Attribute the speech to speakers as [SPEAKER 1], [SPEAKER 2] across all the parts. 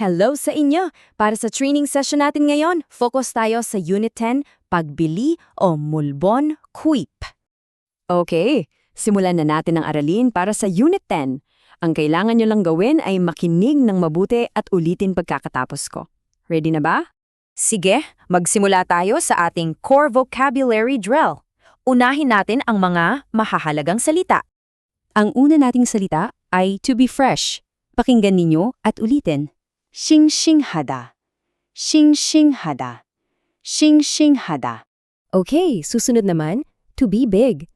[SPEAKER 1] Hello sa inyo! Para sa training session natin ngayon, focus tayo sa Unit 10, Pagbili o Mulbon Quip. Okay, simulan na natin ang aralin para sa Unit 10. Ang kailangan nyo lang gawin ay makinig ng mabuti at ulitin pagkakatapos ko. Ready na ba? Sige, magsimula tayo sa ating core vocabulary drill. Unahin natin ang mga mahahalagang salita. Ang una nating salita ay to be fresh. Pakinggan ninyo at ulitin. 싱싱하다, 싱싱하다, 싱싱하다. Okay, susunod naman, to be big.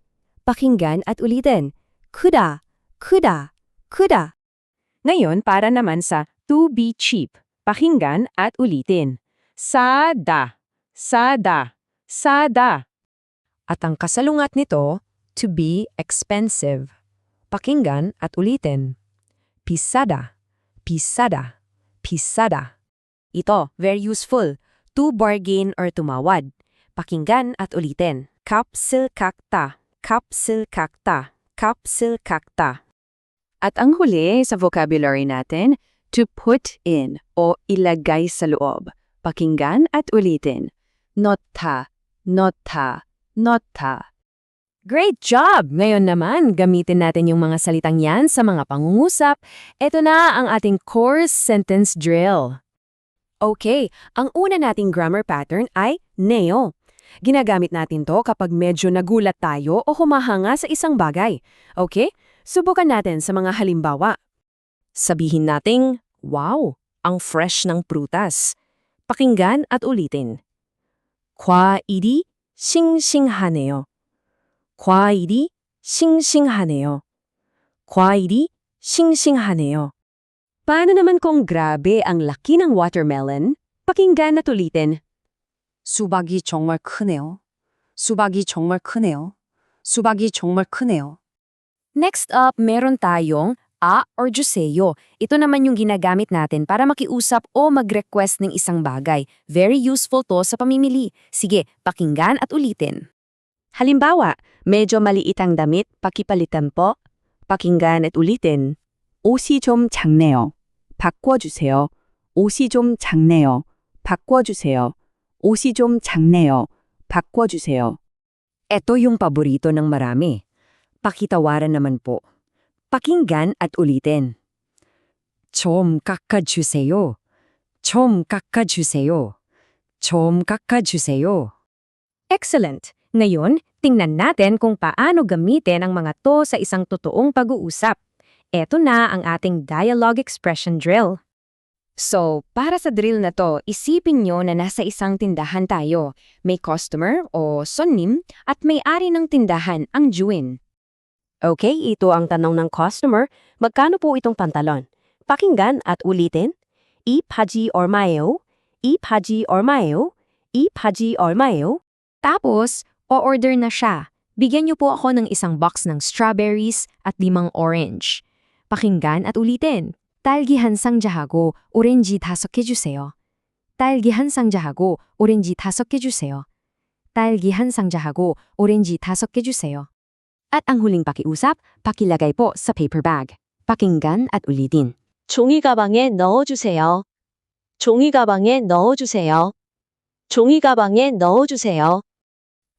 [SPEAKER 1] Pakinggan at ulitin. 크다, 크다, 크다. Ngayon, para naman sa to be cheap. Pakinggan at ulitin. 싸다, 싸다, 싸다. At ang kasalungat nito, to be expensive. Pakinggan at ulitin. 비싸다, 비싸다, 비싸다. Ito, very useful. To bargain or tumawad. Pakinggan at ulitin. kapsilkakta, kapsilkakta, kapsilkakta. At ang huli sa vocabulary natin, to put in o ilagay sa loob. Pakinggan at ulitin. Nota, nota, nota. Great job! Ngayon naman, gamitin natin yung mga salitang yan sa mga pangungusap. Ito na ang ating core sentence drill. Okay, ang una nating grammar pattern ay neo. Ginagamit natin to kapag medyo nagulat tayo o humahanga sa isang bagay. Okay, subukan natin sa mga halimbawa. Sabihin nating, wow, ang fresh ng prutas. Pakinggan at ulitin. 과일이 싱싱하네요. 과일이 싱싱하네요. 과일이 싱싱하네요. Paano naman kung grabe ang laki ng watermelon? Pakinggan at ulitin. 수박이 정말 크네요. 수박이 정말 크네요. 수박이 정말 크네요. Next up, meron tayong a or juseo. Ito naman yung ginagamit natin para makiusap o mag-request ng isang bagay. Very useful to sa pamimili. Sige, pakinggan at ulitin. Halimbawa, medyo maliit ang damit, pakipalitan po. Pakinggan at ulitin. 옷이 좀 작네요. 바꿔주세요. 옷이 좀 작네요. 바꿔주세요. 옷이 좀 작네요. 바꿔주세요. Ito yung paborito ng marami. Pakitawaran naman po. Pakinggan at ulitin. 좀 깎아주세요. 좀 깎아주세요. 좀 깎아주세요. Excellent! Ngayon, tingnan natin kung paano gamitin ang mga to sa isang totoong pag-uusap. Ito na ang ating dialogue expression drill. So, para sa drill na to, isipin nyo na nasa isang tindahan tayo. May customer o 손님 at may-ari ng tindahan, ang juin. Okay, ito ang tanong ng customer. Magkano po itong pantalon? Pakinggan at ulitin. 이 바지 얼마예요? 이 바지 얼마예요? 이 바지 얼마예요? Tapos, o-order na siya. Bigyan niyo po ako ng isang box ng strawberries at 5 orange. Pakinggan at ulitin. 딸기 한 상자하고 오렌지 5개 주세요. 딸기 한 상자하고 오렌지 5개 주세요. 딸기 한 상자하고 오렌지 5개 주세요. At ang huling pakiusap, pakilagay po sa paper bag. Pakinggan at ulitin. 종이 가방에 넣어주세요. 종이 가방에 넣어주세요. 종이 가방에 넣어주세요.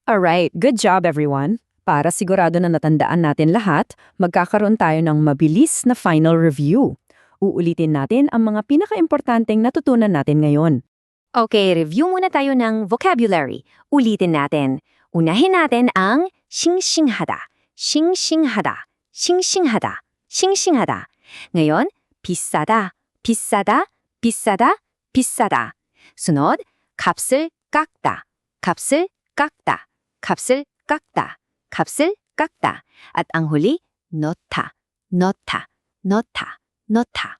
[SPEAKER 1] Alright, good job everyone. Para sigurado na natandaan natin lahat, magkakaroon tayo ng mabilis na final review. Uulitin natin ang mga pinaka-importanteng natutunan natin ngayon. Okay, review muna tayo ng vocabulary. Ulitin natin. Unahin natin ang 싱싱하다, 싱싱하다, 싱싱하다, 싱싱하다. Ngayon, 비싸다, 비싸다, 비싸다, 비싸다. sunod, 값을 깎다, 값을 깎다. 값을 깎다, 값을 깎다. At ang huli, nota, nota, nota, nota.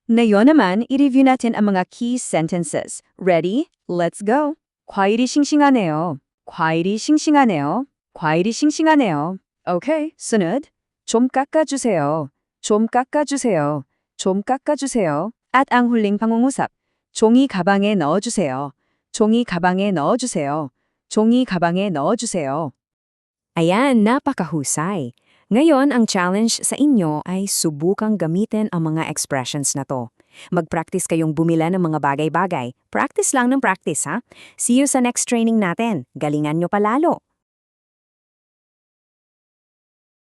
[SPEAKER 1] Ngayon naman, i-review natin ang mga key sentences. Ready? Let's go! 과일이 싱싱하네요. 과일이 싱싱하네요. 과일이 싱싱하네요. Okay, sunod. 좀 깎아주세요. 좀 깎아주세요. 좀 깎아주세요. At ang huling pangungusap. 종이 가방에 넣어주세요. 종이 가방에 넣어주세요. 종이 가방에 넣어주세요. Ayan, napakahusay. Ngayon, ang challenge sa inyo ay subukang gamitin ang mga expressions na to. Mag-practice kayong bumila ng mga bagay-bagay. Practice lang ng practice, ha? See you sa next training natin. Galingan nyo palalo.